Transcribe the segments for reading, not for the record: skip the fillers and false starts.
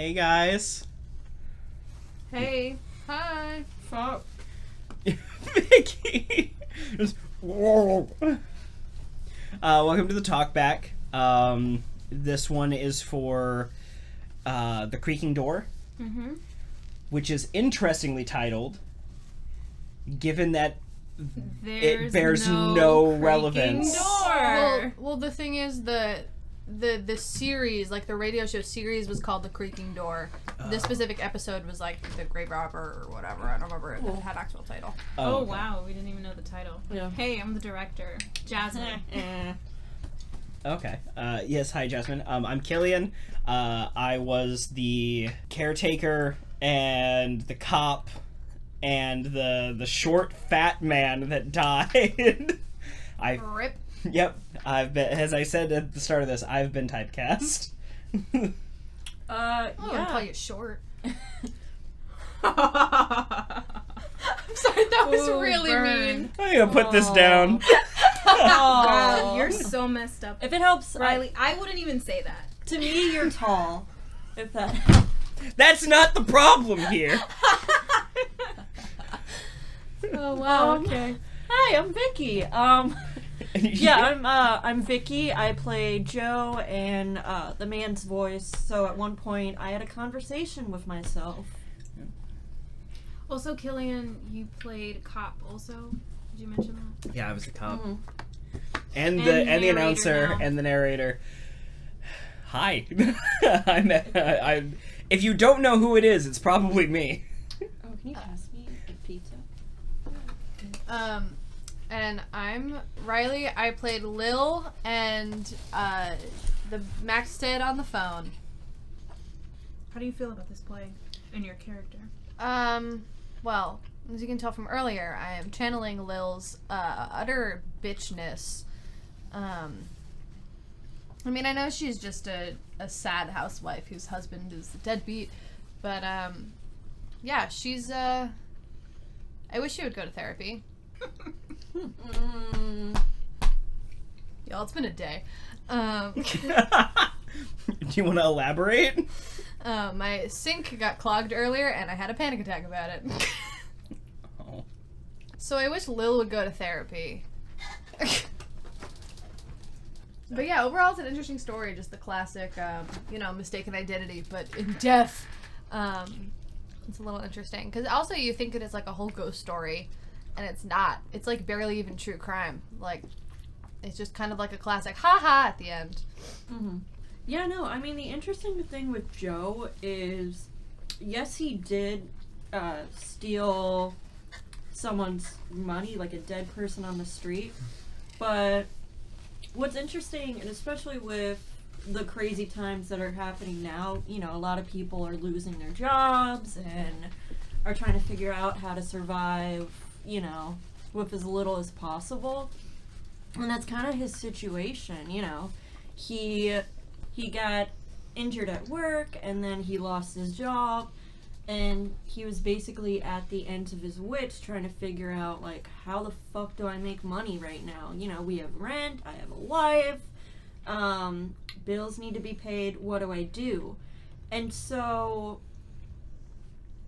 Hey guys. Hey. Hi. Fuck. Vikki. Welcome to the Talkback. This one is for The Creaking Door, which is interestingly titled, given that it bears no relevance. Well, the thing is, the series, like the radio show series, was called The Creaking Door. This specific episode was like The Grave Robber or whatever. I don't remember if it had an actual title. Oh, okay. wow. We didn't even know the title. Yeah. Hey, I'm the director. Jasmine. Okay. Yes, hi, Jasmine. I'm Killian. I was the caretaker and the cop and the short fat man that died. Rip. Yep. I've been, as I said at the start of this, I've been typecast. I Yeah. call you short. I'm sorry, that was really mean. I'm gonna put this down. Wow, You're so messed up. If it helps, Riley, I wouldn't even say that. to me, you're tall. If that helps. That's not the problem here. Oh wow. Okay. Hi, I'm Vikki. I'm Vikki. I play Joe and the man's voice. So at one point, I had a conversation with myself. Also, Killian, you played cop also. Did you mention that? Yeah, I was the cop. Mhm. And And the narrator announcer now. and the narrator. Hi. I'm if you don't know who it is, it's probably me. Oh, can you pass me a pizza? And I'm Riley. I played Lil and the Max stayed on the phone. How do you feel about this play and your character? Well, as you can tell from earlier, I am channeling Lil's utter bitchness. I mean, I know she's just a sad housewife whose husband is a deadbeat, but yeah, she's I wish she would go to therapy. Y'all, it's been a day. Do you want to elaborate? My sink got clogged earlier, and I had a panic attack about it. Oh. So I wish Lil would go to therapy. But yeah, overall it's an interesting story. Just the classic, mistaken identity, but in death. It's a little interesting. Because also you think that it's like a whole ghost story, and it's not. It's like barely even true crime. Like, it's just kind of like a classic ha-ha at the end. Mm-hmm. Yeah, no, I mean, the interesting thing with Joe is, yes, he did steal someone's money, like a dead person on the street, but what's interesting, and especially with the crazy times that are happening now, a lot of people are losing their jobs and are trying to figure out how to survive, with as little as possible. And that's kind of his situation, He got injured at work, and then he lost his job, and he was basically at the ends of his wits trying to figure out, like, how the fuck do I make money right now? We have rent, I have a wife, bills need to be paid, what do I do? And so,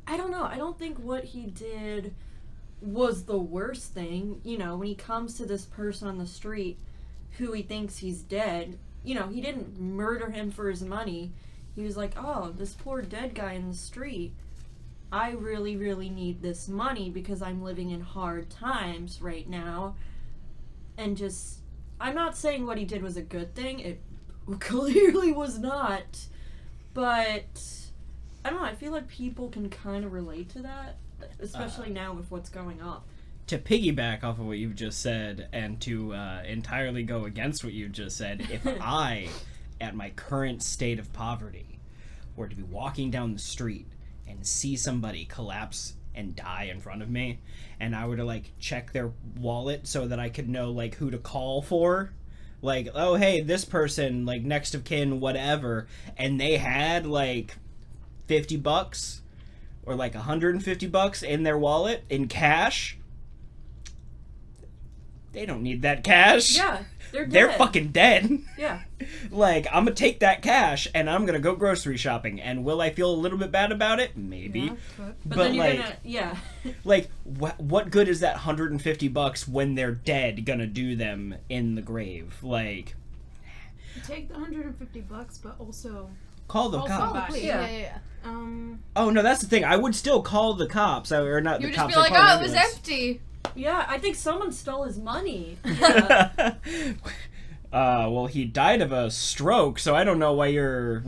I don't know, I don't think what he did was the worst thing. When he comes to this person on the street who he thinks he's dead, he didn't murder him for his money. He was like, oh, this poor dead guy in the street, I really, really need this money because I'm living in hard times right now. And just, I'm not saying what he did was a good thing. It clearly was not. But, I don't know, I feel like people can kind of relate to that, especially now with what's going on. To piggyback off of what you've just said, and to entirely go against what you've just said, if I, at my current state of poverty, were to be walking down the street and see somebody collapse and die in front of me, and I were to, like, check their wallet so that I could know, like, who to call for, like, oh, hey, this person, like, next of kin, whatever, and they had, like, $50 or, like, $150 in their wallet in cash, they don't need that cash. Yeah, they're dead. They're fucking dead. Yeah. Like, I'm gonna take that cash and I'm gonna go grocery shopping. And will I feel a little bit bad about it? Maybe. Yeah, could. But then you're like, gonna, yeah. like, what good is that $150 when they're dead gonna do them in the grave? Like, You take the $150, but also call the Also cops. buy- Please, Yeah. yeah. Oh no, that's the thing. I would still call the cops, or not You the would just cops. be I'd like, call oh, an it was ambulance. empty. Yeah, I think someone stole his money. Yeah. Well, he died of a stroke, so I don't know why you're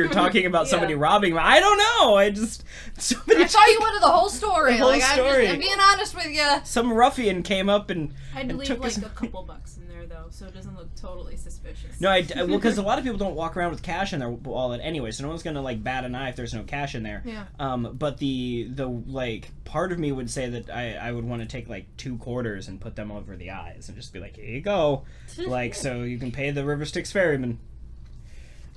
talking about somebody Yeah. robbing him. I don't know. I just somebody I thought you wanted the whole story. The whole like, story. I'm being honest with you. some ruffian came up and I'd and leave took like his... a couple bucks in there though, so it doesn't look totally suspicious. No, well, because a lot of people don't walk around with cash in their wallet anyway, so no one's gonna like bat an eye if there's no cash in there. Yeah. But the like part of me would say that I would want to take like 2 quarters and put them over the eyes and just be like, here you go, like so you can pay the River Styx ferryman.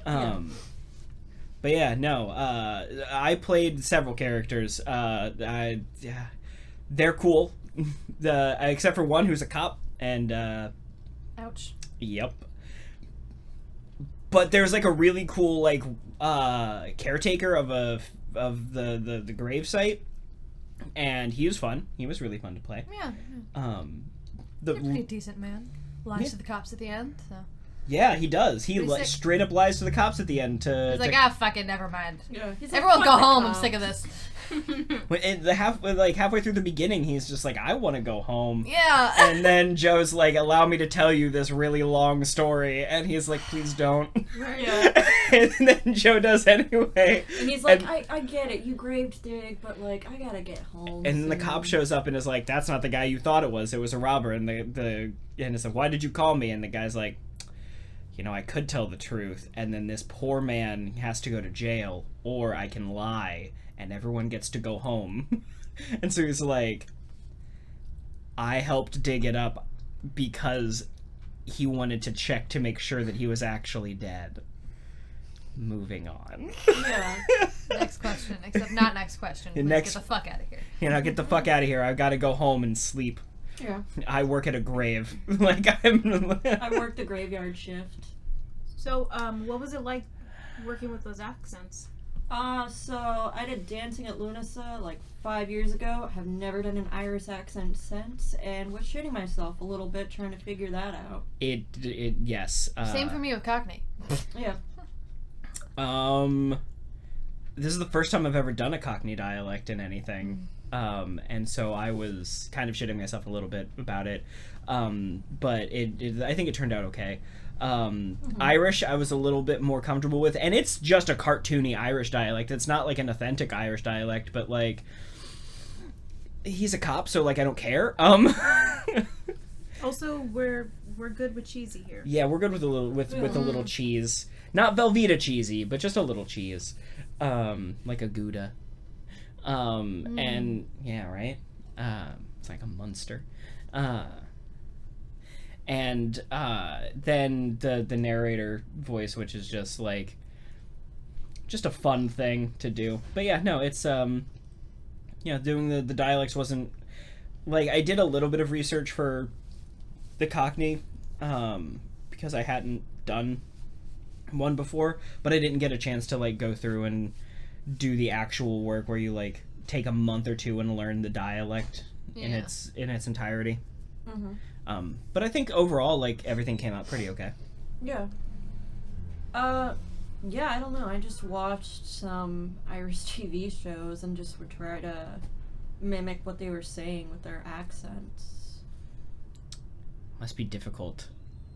But yeah, no. I played several characters. They're cool. Except for one who's a cop, and Ouch. yep. But there's like a really cool like caretaker of the grave site, and he was fun. He was really fun to play. Yeah. The You're a pretty decent man. Lies Yeah. to the cops at the end. So yeah, he does. He Pretty sick. straight up lies to the cops at the end to. he's like, fuck it, never mind. Yeah. He's like, Everyone "Fuck go the home. I'm cops." sick of this. halfway through the beginning, he's just like, I want to go home. Yeah. And then Joe's like, allow me to tell you this really long story. And he's like, please don't. Yeah. And then Joe does anyway. And he's like, And- I get it, you graved dig, but like, I gotta get home. And then the soon." cop shows up and is like, that's not the guy you thought it was a robber. And and it's like, why did you call me? And the guy's like, I could tell the truth, and then this poor man has to go to jail, or I can lie and everyone gets to go home. And so he's like, I helped dig it up because he wanted to check to make sure that he was actually dead. Moving on. Yeah. Next question. Except not next question. Please Next- get the fuck out of here. Get the fuck out of here. I've got to go home and sleep. Yeah. I work at a grave. Like, I worked the graveyard shift. So, what was it like working with those accents? So I did Dancing at Lunasa like 5 years ago. Have never done an Irish accent since, and was shitting myself a little bit trying to figure that out. Yes. Same for me with Cockney. Yeah. This is the first time I've ever done a Cockney dialect in anything. And so I was kind of shitting myself a little bit about it. But I think it turned out okay. Irish I was a little bit more comfortable with, and it's just a cartoony Irish dialect. It's not like an authentic Irish dialect, but like he's a cop, so like I don't care. Also, we're good with cheesy here. Yeah, we're good with a little cheese. Not Velveeta cheesy, but just a little cheese. Like a Gouda. And yeah, right? It's like a Munster. And then the narrator voice, which is just like just a fun thing to do. But yeah, no, it's doing the dialects wasn't like, I did a little bit of research for the Cockney because I hadn't done one before, but I didn't get a chance to like go through and do the actual work where you like take a month or two and learn the dialect in its entirety. But I think overall, like, everything came out pretty okay. Yeah. Yeah, I don't know. I just watched some Irish TV shows and just would try to mimic what they were saying with their accents. Must be difficult,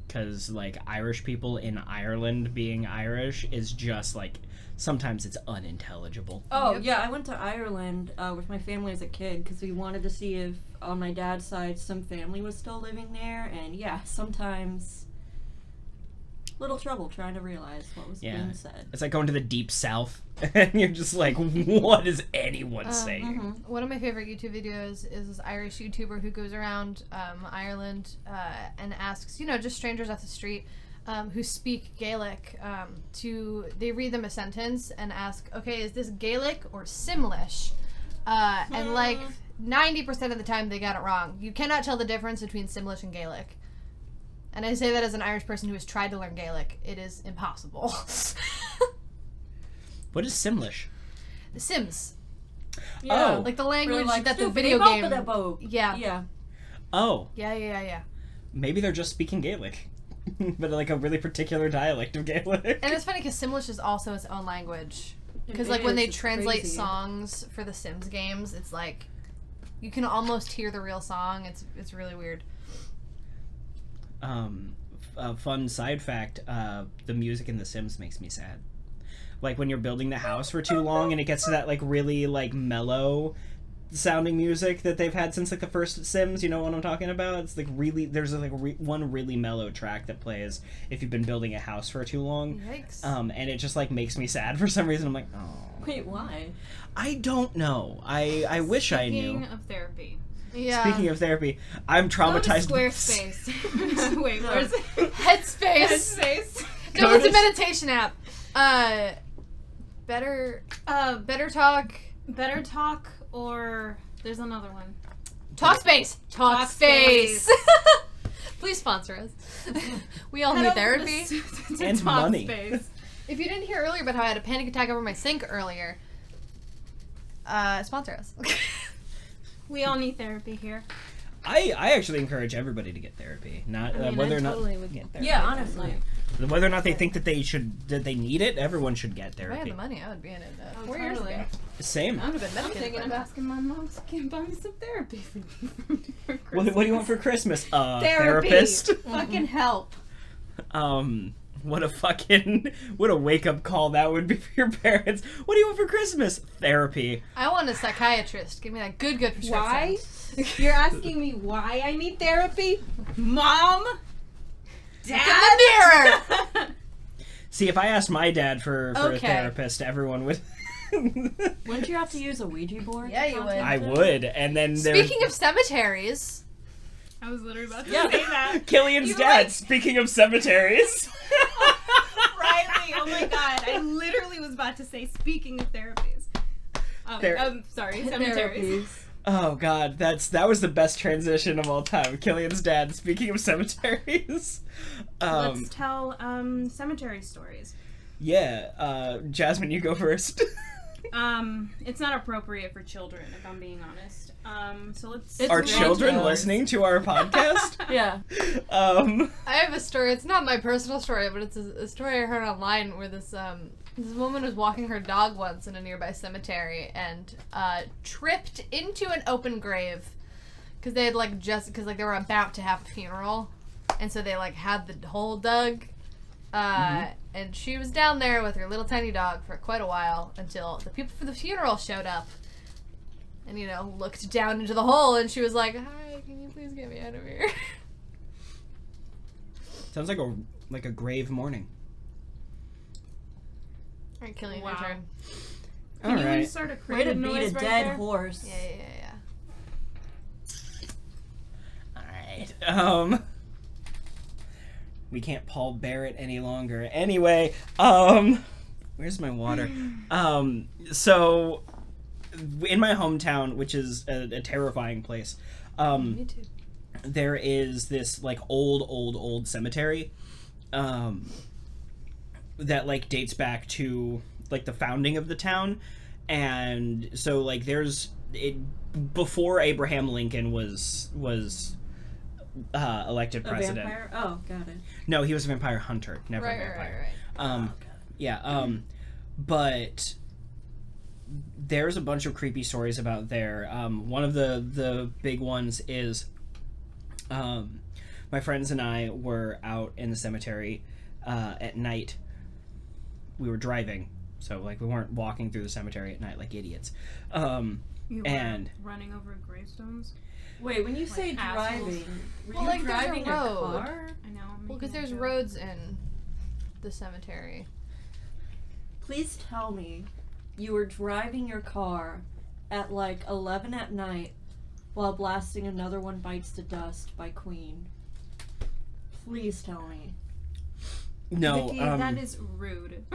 because, like, Irish people in Ireland being Irish is just, like, sometimes it's unintelligible. Oh, Yep. yeah, I went to Ireland with my family as a kid because we wanted to see if, on my dad's side, some family was still living there, and yeah, sometimes little trouble trying to realize what was being said. It's like going to the deep south, and you're just like, what is anyone saying? One of my favorite YouTube videos is this Irish YouTuber who goes around Ireland and asks, just strangers off the street who speak Gaelic, they read them a sentence and ask, okay, is this Gaelic or Simlish? And like 90% of the time they got it wrong. You cannot tell the difference between Simlish and Gaelic. And I say that as an Irish person who has tried to learn Gaelic. It is impossible. What is Simlish? The Sims. Yeah. Oh. Like the language Like, that the stupid, video they both game... of that boat. Yeah. Yeah. Oh, Yeah. maybe they're just speaking Gaelic. But like a really particular dialect of Gaelic. And it's funny because Simlish is also its own language. Because like It when is, they it's translate crazy. songs for the Sims games, it's like you can almost hear the real song. It's really weird. A fun side fact, the music in The Sims makes me sad. Like when you're building the house for too long and it gets to that like really like mellow sounding music that they've had since like the first Sims, you know what I'm talking about? It's like really, there's like one really mellow track that plays if you've been building a house for too long. Yikes. And it just like makes me sad for some reason. I'm like, oh. Wait, why? I don't know. I wish I knew. Speaking of therapy. Yeah. Speaking of therapy, I'm traumatized. Go to Squarespace. Wait, where's Headspace. Headspace? No, it's a meditation app. Better talk. Better Talk, or there's another one. Talkspace. Talkspace. Please sponsor us. We all Head need over therapy. to And money. Talkspace. If you didn't hear earlier about how I had a panic attack over my sink earlier, sponsor us. We all need therapy here. I actually encourage everybody to get therapy, not I mean, whether I or not totally would get therapy. Yeah, honestly. whether or not they think that they need it. Everyone should get If I had therapy. the money, I would be in it 4 totally. years ago. Same. I would have been I'm meditated. thinking by of now. asking my mom if she can buy me some therapy for Christmas. What do you want for Christmas? Therapy. Therapist. Fucking help. What a wake up call that would be for your parents. What do you want for Christmas? Therapy. I want a psychiatrist. Give me that good prescription. Why? You're asking me why I need therapy? Mom? Dad? Look in the mirror! See, if I asked my dad for a Okay. therapist, everyone would. Wouldn't you have to use a Ouija board? Yeah, to you would. contact I him? would, and then Speaking of cemeteries, I was literally about to Yeah. say that. Killian's You're dad. right. Speaking of cemeteries. Riley, oh my god. I literally was about to say, speaking of therapies. Sorry, cemeteries. Therapies. Oh god, that was the best transition of all time. Killian's dad. Speaking of cemeteries. Let's tell cemetery stories. Yeah, Jasmine, you go first. It's not appropriate for children, if I'm being honest. So let's. It's Are really children yours. listening to our podcast? Yeah. I have a story. It's not my personal story, but it's a story I heard online where this woman was walking her dog once in a nearby cemetery and tripped into an open grave because they had they were about to have a funeral, and so they like had the hole dug. And she was down there with her little tiny dog for quite a while until the people for the funeral showed up and, looked down into the hole, and she was like, "Hi, can you please get me out of here?" Sounds like a grave morning. Alright, Killian, your Wow. turn. Can All you right. insert a Way to creative beat noise a right dead there? horse. Yeah. All right. We can't Paul Barrett any longer. Anyway, where's my water? So in my hometown, which is a terrifying place, Me too. there is this like old cemetery that like dates back to like the founding of the town, and so like there's it before Abraham Lincoln was elected A president. vampire? Oh, got it. No, he was a vampire hunter, never Right, a vampire. right. Yeah, but there's a bunch of creepy stories about there. One of the big ones is my friends and I were out in the cemetery at night. We were driving, so like we weren't walking through the cemetery at night like idiots. You were And- running over gravestones? Wait, when you say assholes. driving, were Well, you like, there's a driving a road. car? I know. I'm Well, making because a there's joke. roads in the cemetery. Please tell me you were driving your car at like 11 at night while blasting Another One Bites the Dust by Queen. Please tell me. No, Vikki, that is rude.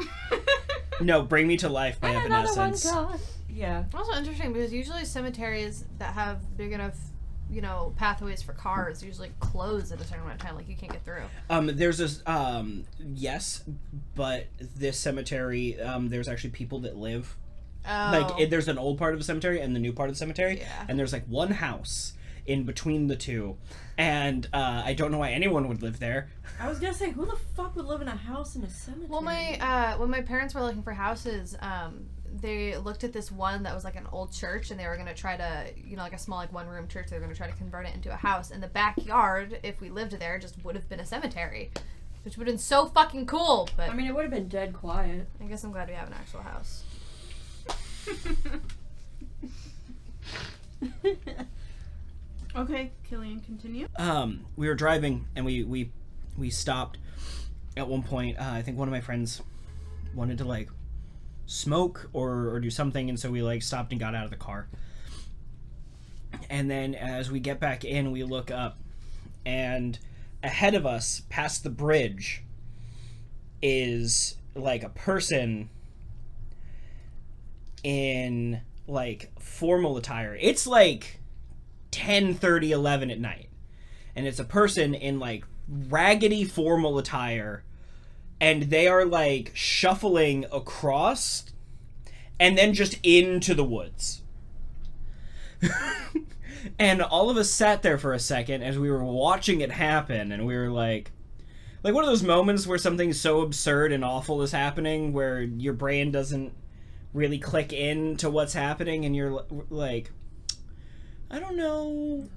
no, Bring Me to Life by And another one Evanescence. gone. Yeah. Also interesting because usually cemeteries that have big enough, pathways for cars usually close at a certain amount of time. Like you can't get through. There's this, yes, but this cemetery, there's actually people that live. Oh. Like, there's an old part of the cemetery and the new part of the cemetery. Yeah. And there's, like, one house in between the two. And, I don't know why anyone would live there. I was gonna say, who the fuck would live in a house in a cemetery? Well, when my parents were looking for houses, they looked at this one that was like an old church, and they were gonna try to, like a small, like, one-room church. They were gonna try to convert it into a house. And the backyard, if we lived there, just would have been a cemetery, which would have been so fucking cool. But I mean, it would have been dead quiet. I guess I'm glad we have an actual house. Okay, Killian, continue. We were driving, and we stopped at one point. I think one of my friends wanted to, like, smoke or do something, and so we, like, stopped and got out of the car. And then as we get back in, we look up, and ahead of us, past the bridge, is, like, a person in, like, formal attire. It's, like, 10:30, 11 at night. And it's a person in, like, raggedy formal attire, and they are, like, shuffling across and then just into the woods. And all of us sat there for a second as we were watching it happen, and we were like one of those moments where something so absurd and awful is happening where your brain doesn't really click into what's happening, and you're like, I don't know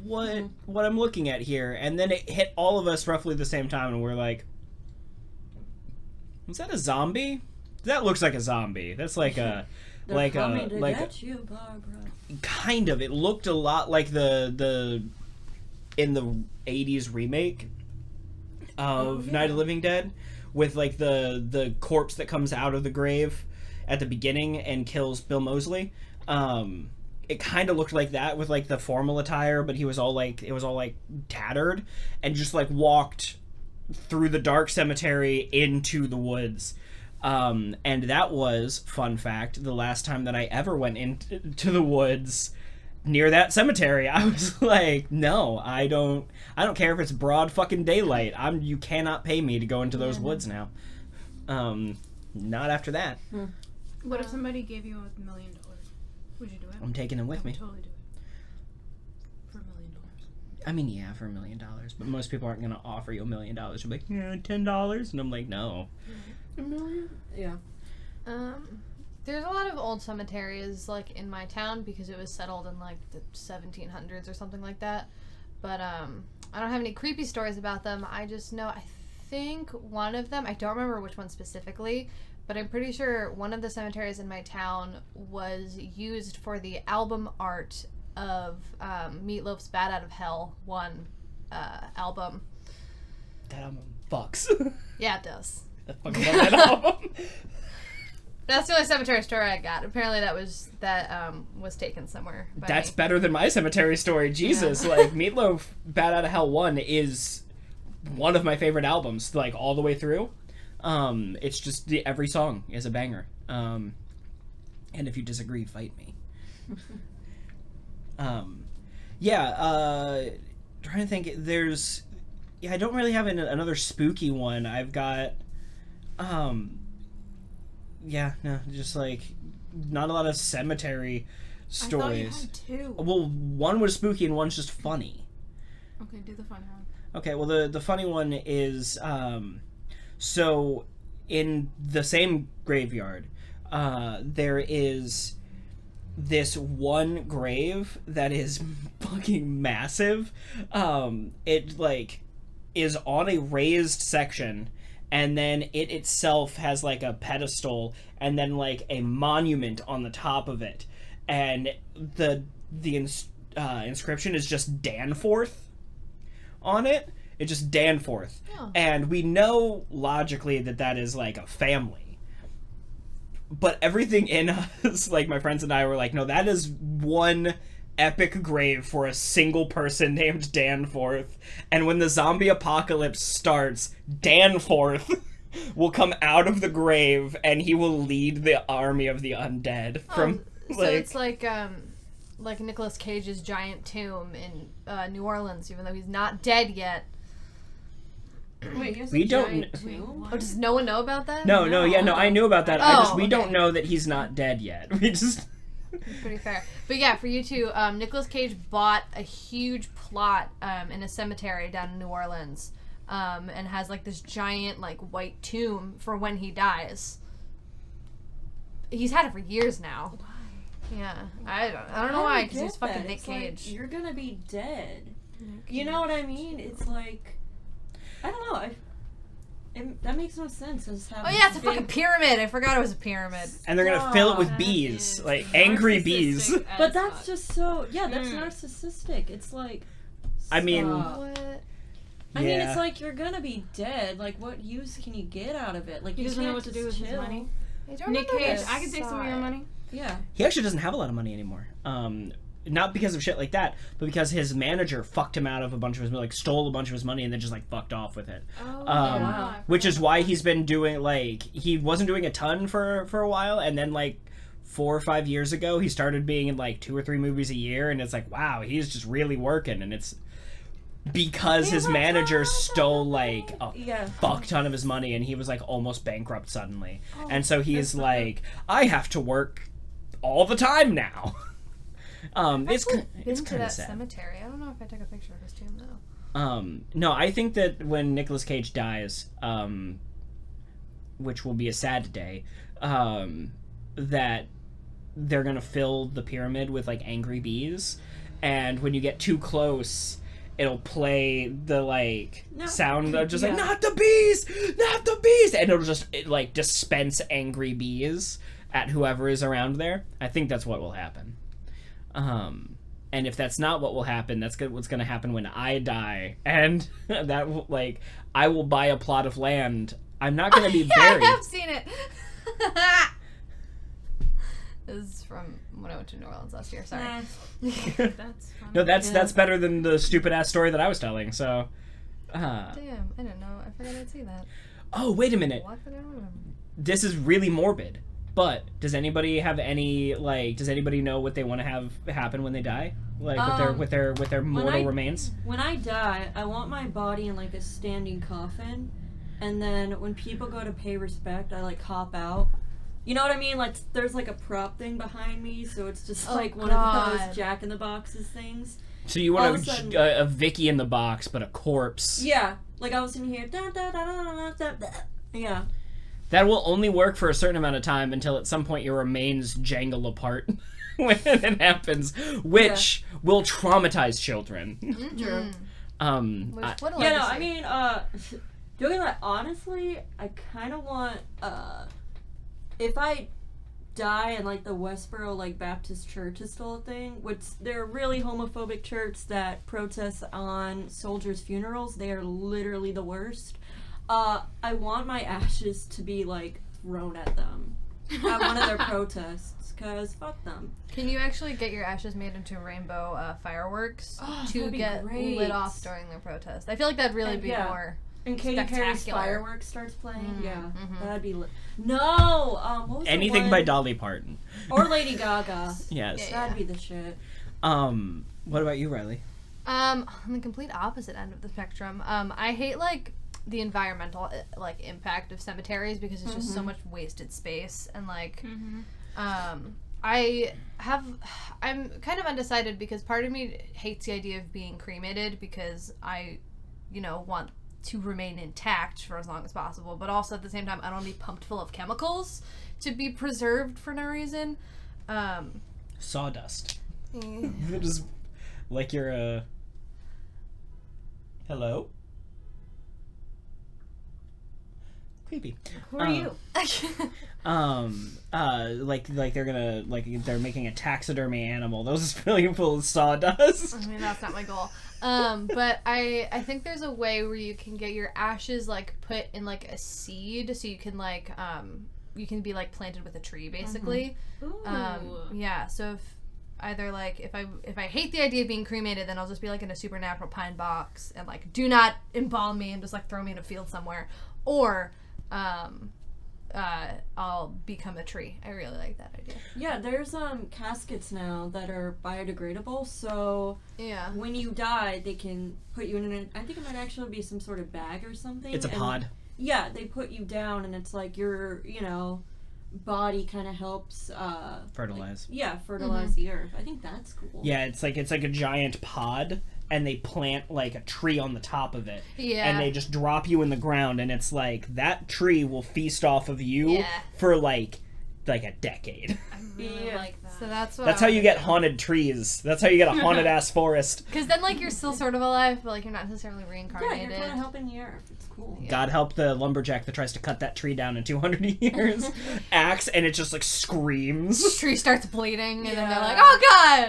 what I'm looking at here. And then it hit all of us roughly the same time, and we're like, is that a zombie? That looks like a zombie. That's like a Get you, Barbara. Kind of. It looked a lot like the in the 80s remake of Night of the Living Dead, with, like, the corpse that comes out of the grave at the beginning and kills Bill Moseley. It kind of looked like that with, like, the formal attire, but it was all tattered, and just, like, walked through the dark cemetery into the woods. And that was, fun fact, the last time that I ever went into the woods near that cemetery. I was like, no, I don't care if it's broad fucking daylight. You cannot pay me to go into those woods now. Not after that. What if somebody gave you $1 million? Would you do it? I'm taking him with me. Totally do it. For $1 million. I mean, yeah, for $1 million. But most people aren't going to offer you $1 million. You're like, yeah, $10. And I'm like, no. $1 million? Yeah. There's a lot of old cemeteries, like, in my town because it was settled in, like, the 1700s or something like that. But I don't have any creepy stories about them. I just know, I think one of them, I don't remember which one specifically, but I'm pretty sure one of the cemeteries in my town was used for the album art of Meatloaf's Bad Out of Hell 1 album. That album fucks. Yeah, it does. I fucking love that album. That's the only cemetery story I got. Apparently that was taken somewhere. That's better than my cemetery story. Jesus, yeah. Like, Meatloaf Bad Out of Hell 1 is one of my favorite albums, like, all the way through. It's just every song is a banger. And if you disagree, fight me. Trying to think. I don't really have another spooky one. I've got, just, like, not a lot of cemetery stories. I thought you had two. Well, one was spooky and one's just funny. Okay, do the funny one. Okay, well, the funny one is, so in the same graveyard, there is this one grave that is fucking massive. It, like, is on a raised section, and then it itself has, like, a pedestal and then, like, a monument on the top of it, and the inscription is just Danforth on it. It's just Danforth. Oh. And we know logically that is, like, a family, but everything in us, like, my friends and I were like, no, that is one epic grave for a single person named Danforth, and when the zombie apocalypse starts, Danforth will come out of the grave, and he will lead the army of the undead from So it's like Nicolas Cage's giant tomb in New Orleans, even though he's not dead yet. Wait, he has We a don't giant kn- tomb? Oh, does no one know about that? No, I knew about that. We okay. don't know that he's not dead yet. We just Pretty fair. But yeah, for you two, Nicolas Cage bought a huge plot in a cemetery down in New Orleans, and has like this giant like white tomb for when he dies. He's had it for years now. Why? Yeah, I don't know why, because he's fucking Nick Cage. Like, you're gonna be dead. You know what I mean? It's like, I don't know. That makes no sense. As how Oh yeah, it's a fucking pyramid. I forgot it was a pyramid. and they're gonna fill it with That bees, is like angry bees. narcissistic as But that's fuck. just so. Yeah, that's narcissistic. It's like. I mean, stop. What? I mean, Yeah. it's like you're gonna be dead. Like, what use can you get out of it? Like, He you doesn't know can't what to do just with his chill. money. I don't Nick remember Cage, this I can take some of your side. money. Yeah. He actually doesn't have a lot of money anymore. Not because of shit like that, but because his manager fucked him out of a bunch of his, like, stole a bunch of his money and then just, like, fucked off with it. Oh, wow. Which is why he's been doing, like, he wasn't doing a ton for a while, and then, like, 4 or 5 years ago, he started being in, like, 2 or 3 movies a year, and it's like, wow, he's just really working, and it's because his manager stole, like, a Yeah. fuck ton of his money, and he was, like, almost bankrupt suddenly. And so he's like, I have to work all the time now. It's Been it's to kind of that sad. cemetery. I don't know if I took a picture of his tomb though. No, I think that when Nicolas Cage dies, which will be a sad day, that they're gonna fill the pyramid with like angry bees, and when you get too close, it'll play the like sound of just like not the bees, and it'll just like dispense angry bees at whoever is around there. I think that's what will happen. And if that's not what will happen, that's what's going to happen when I die. And that will, like, I will buy a plot of land. I'm not going to be buried. I have seen it. This is from when I went to New Orleans last year. Sorry. That's funny. No, that's better than the stupid ass story that I was telling. So, Damn, I didn't know. I forgot I'd see that. oh, wait a minute. What did I remember? This is really morbid. But does anybody have any like? Does anybody know what they want to have happen when they die? Like with their mortal remains? When I die, I want my body in like a standing coffin, and then when people go to pay respect, I like hop out. You know what I mean? Like there's like a prop thing behind me, so it's just like one of those Jack in the Boxes things. So you All want of a sudden- a Vikki in the box, but a corpse. Yeah, like I was in here. Da, da, da, da, da, da, da. Yeah. That will only work for a certain amount of time until at some point your remains jangle apart when it happens, which will traumatize children. True. What a Yeah, no, legacy. I mean, doing that, honestly, I kind of want, if I die and, like, the Westboro, like, Baptist church is still a thing, which they're a really homophobic church that protests on soldiers' funerals. They are literally the worst. I want my ashes to be, like, thrown at them at one of their protests, because fuck them. Can you actually get your ashes made into rainbow fireworks to that'd be get great. lit off during their protest? I feel like that'd really And, be yeah. more. And Katy Perry's Spectacular. Fireworks starts playing. Yeah, mhm. that'd be lit. No! What was the Anything one? by Dolly Parton. Or Lady Gaga. Yes. Yeah. That'd be the shit. What about you, Riley? On the complete opposite end of the spectrum, I hate like the environmental like impact of cemeteries because it's just so much wasted space and like I'm kind of undecided because part of me hates the idea of being cremated because I want to remain intact for as long as possible, but also at the same time I don't want to be pumped full of chemicals to be preserved for no reason. Sawdust. eh. Just like you're a... Hello? Creepy. Who are you? Like they're gonna, like, they're making a taxidermy animal. Those is filling full of sawdust. I mean, that's not my goal. But I think there's a way where you can get your ashes like put in like a seed, so you can like you can be like planted with a tree basically. Ooh. Yeah. So if either like if I hate the idea of being cremated, then I'll just be like in a supernatural pine box and like do not embalm me and just like throw me in a field somewhere, or I'll become a tree. I really like that idea. Yeah, there's caskets now that are biodegradable, so Yeah. when you die, they can put you in I think it might actually be some sort of bag or something. It's a pod. Yeah, they put you down, and it's like your, body kind of helps Fertilize. Fertilize the earth. I think that's cool. Yeah, it's like a giant pod, and they plant like a tree on the top of it. Yeah. And they just drop you in the ground, and it's like that tree will feast off of you Yeah. for like a decade. I really Yeah. like that. So that's what. That's how you get haunted trees. That's how you get a haunted ass forest. Because then, like, you're still sort of alive, but like you're not necessarily Yeah, reincarnated. you're kind of helping the earth. It's cool. Yeah. God help the lumberjack that tries to cut that tree down in 200 years. Axe, and it just like screams. Tree starts bleeding, and then they're Yeah. like, "Oh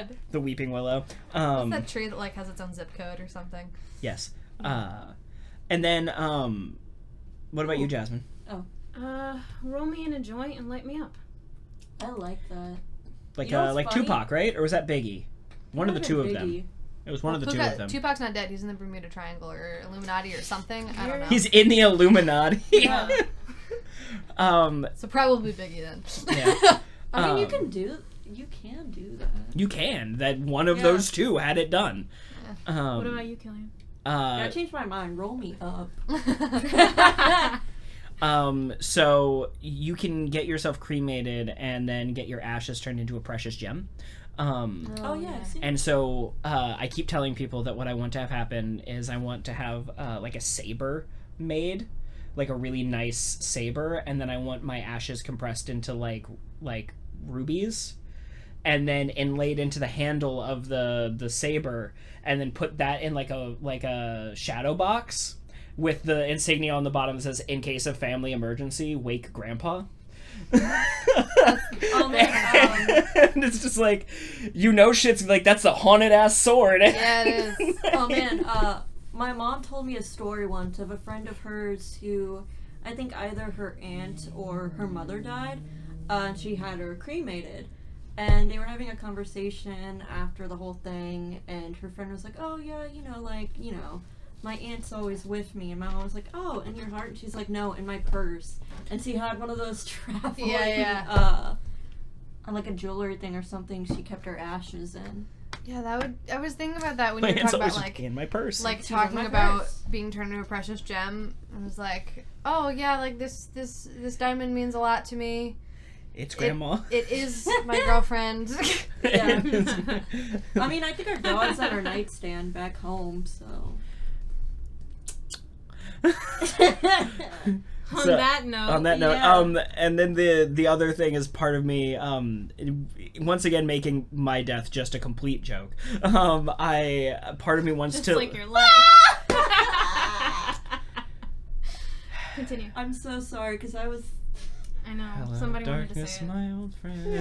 God!" The weeping willow. What's that tree that like has its own zip code or something? Yes. And then what about you, Jasmine? Roll me in a joint and light me up. I like that. Like You know what's like funny? Tupac, right? Or was that Biggie? One of the two of them. Biggie. It was one of the two of them. Tupac's not dead. He's in the Bermuda Triangle or Illuminati or something. I don't know. He's in the Illuminati. Yeah. um, So probably Biggie then. yeah. I mean, you Um, can do that. You can. That one of Yeah. those two had it done. What about you, Killian? I changed my mind. Roll me up. So you can get yourself cremated and then get your ashes turned into a precious gem. Oh yeah, I've seen And so I keep telling people that what I want to have happen is I want to have like a saber made, like a really nice saber, and then I want my ashes compressed into like rubies, and then inlaid into the handle of the saber, and then put that in like a shadow box with the insignia on the bottom that says, "In case of family emergency, wake Grandpa." Oh man. And it's just like, shit's like, that's the haunted ass sword. Yeah, it is. Oh man. My mom told me a story once of a friend of hers who, I think either her aunt or her mother died. And she had her cremated. And they were having a conversation after the whole thing, and her friend was like, "Oh yeah, my aunt's always with me." And my mom was like, "Oh, in your heart?" And she's like, "No, in my purse." And she had one of those traveling, on like a jewelry thing or something. She kept her ashes in. Yeah, I was thinking about that when My you were hand's talking always about like in my purse. like She's talking in my about purse. being turned into a precious gem. I was like, oh yeah, like this diamond means a lot to me. It's Grandma. It is my girlfriend. Yeah. I mean, I think our dog's on our nightstand back home, so. On that note. Yeah. And then the other thing is part of me, once again making my death just a complete joke. Part of me wants Just to. like your life. Continue. I'm so sorry, because I was. I know. Hello, Somebody darkness, wanted to say it. my old friend.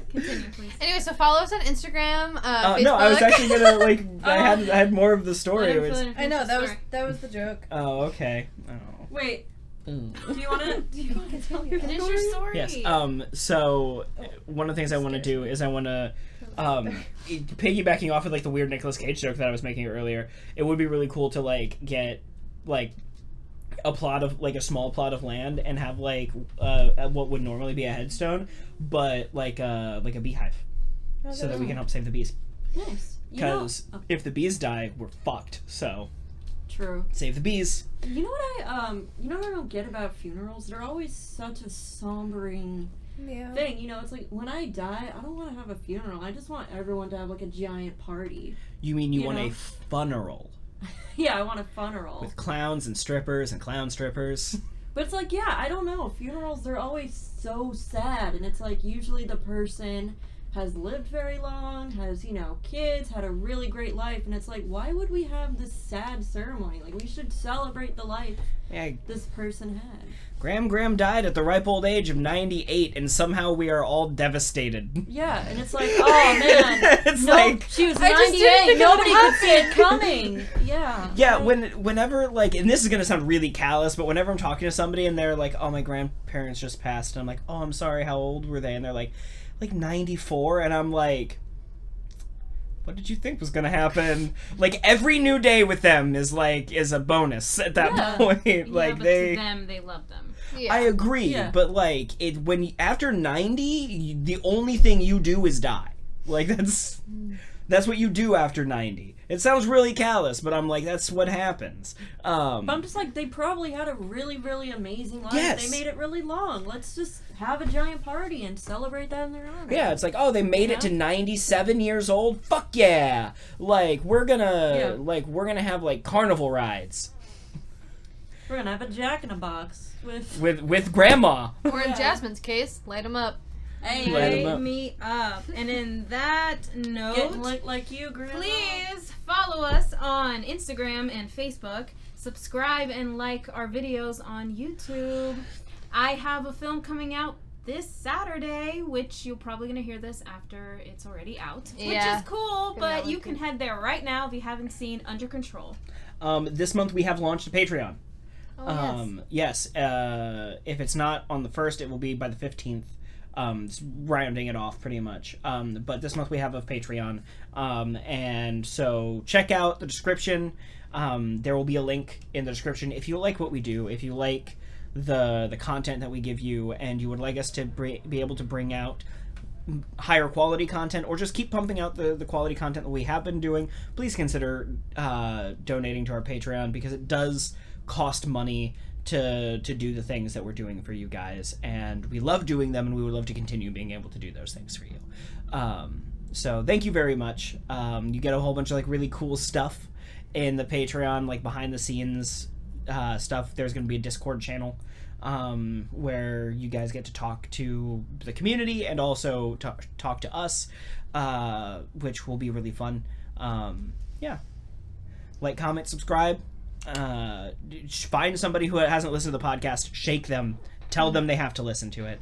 Continue, please. Anyway, so follow us on Instagram, Facebook. No, I was actually gonna I had more of the story. Let It him was, finish the story. that was the joke. oh, okay. Oh. Wait, Ooh. do you want to tell your Finish story? your story. Yes. So one of the things I want to do is I want to, piggybacking off of like the weird Nicolas Cage joke that I was making earlier. It would be really cool to like get like a small plot of land and have like what would normally be a headstone, but like a beehive, so that we can help save the bees. Nice. Because if the bees die, we're fucked. So True. save the bees. You know what I don't get about funerals? They're always such a sombering Yeah. thing. It's like when I die, I don't want to have a funeral. I just want everyone to have like a giant party. You mean you want know? a funeral Yeah, I want a funeral. with clowns and strippers and clown strippers? But it's like, yeah, I don't know. Funerals, they're always so sad. And it's like usually the person has lived very long, has, kids, had a really great life. And it's like, why would we have this sad ceremony? Like, we should celebrate the life Yeah, this person had. Graham died at the ripe old age of 98, and somehow we are all devastated. Yeah, and it's like, oh man. It's no, like, she was I just didn't 98. think it Nobody would could see it coming. Yeah. yeah, whenever, like, and this is gonna sound really callous, but whenever I'm talking to somebody and they're like, oh, my grandparents just passed, and I'm like, oh, I'm sorry, how old were they? And they're like 94, and I'm like, what did you think was gonna happen? Like, every new day with them is a bonus at that point. Like, but they... to them, they love them. Yeah. I agree, but, like, after 90, the only thing you do is die. Like, that's what you do after 90. It sounds really callous, but I'm like, that's what happens. But I'm just like, they probably had a really, really amazing life. Yes. They made it really long. Let's just have a giant party and celebrate that in their honor. Yeah, it's like, oh, they made it to 97 years old? Fuck yeah! Like, we're gonna have, like, carnival rides. We're gonna have a Jack-in-a-Box With Grandma. Or in Jasmine's case, light them up. Hey, Light 'em up. Light me up. And in that note, getting lit like you, Grandma. please follow us on Instagram and Facebook. Subscribe and like our videos on YouTube. I have a film coming out this Saturday, which you're probably going to hear this after it's already out. Yeah. Which is cool, but you can head there right now if you haven't seen Under Control. This month we have launched a Patreon. Oh, Yes. If it's not on the 1st, it will be by the 15th. It's rounding it off pretty much. But this month we have a Patreon. And so check out the description. There will be a link in the description. If you like what we do, if you like the content that we give you, and you would like us to be able to bring out higher quality content, or just keep pumping out the quality content that we have been doing, please consider donating to our Patreon, because it does cost money to do the things that we're doing for you guys, and we love doing them, and we would love to continue being able to do those things for you. So thank you very much. You get a whole bunch of, like, really cool stuff in the Patreon, like behind the scenes stuff. There's going to be a Discord channel where you guys get to talk to the community and also talk to us, which will be really fun. Like, comment, subscribe. Find somebody who hasn't listened to the podcast, shake them, tell them they have to listen to it,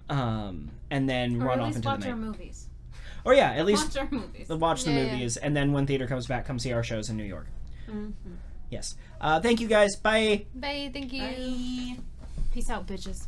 and then run off into the night. Or at least watch our movies. Or yeah, at least Watch our movies. watch the movies, and then when theater comes back, come see our shows in New York. Mm-hmm. Yes. Thank you guys. Bye. Bye, thank you. Bye. Peace out, bitches.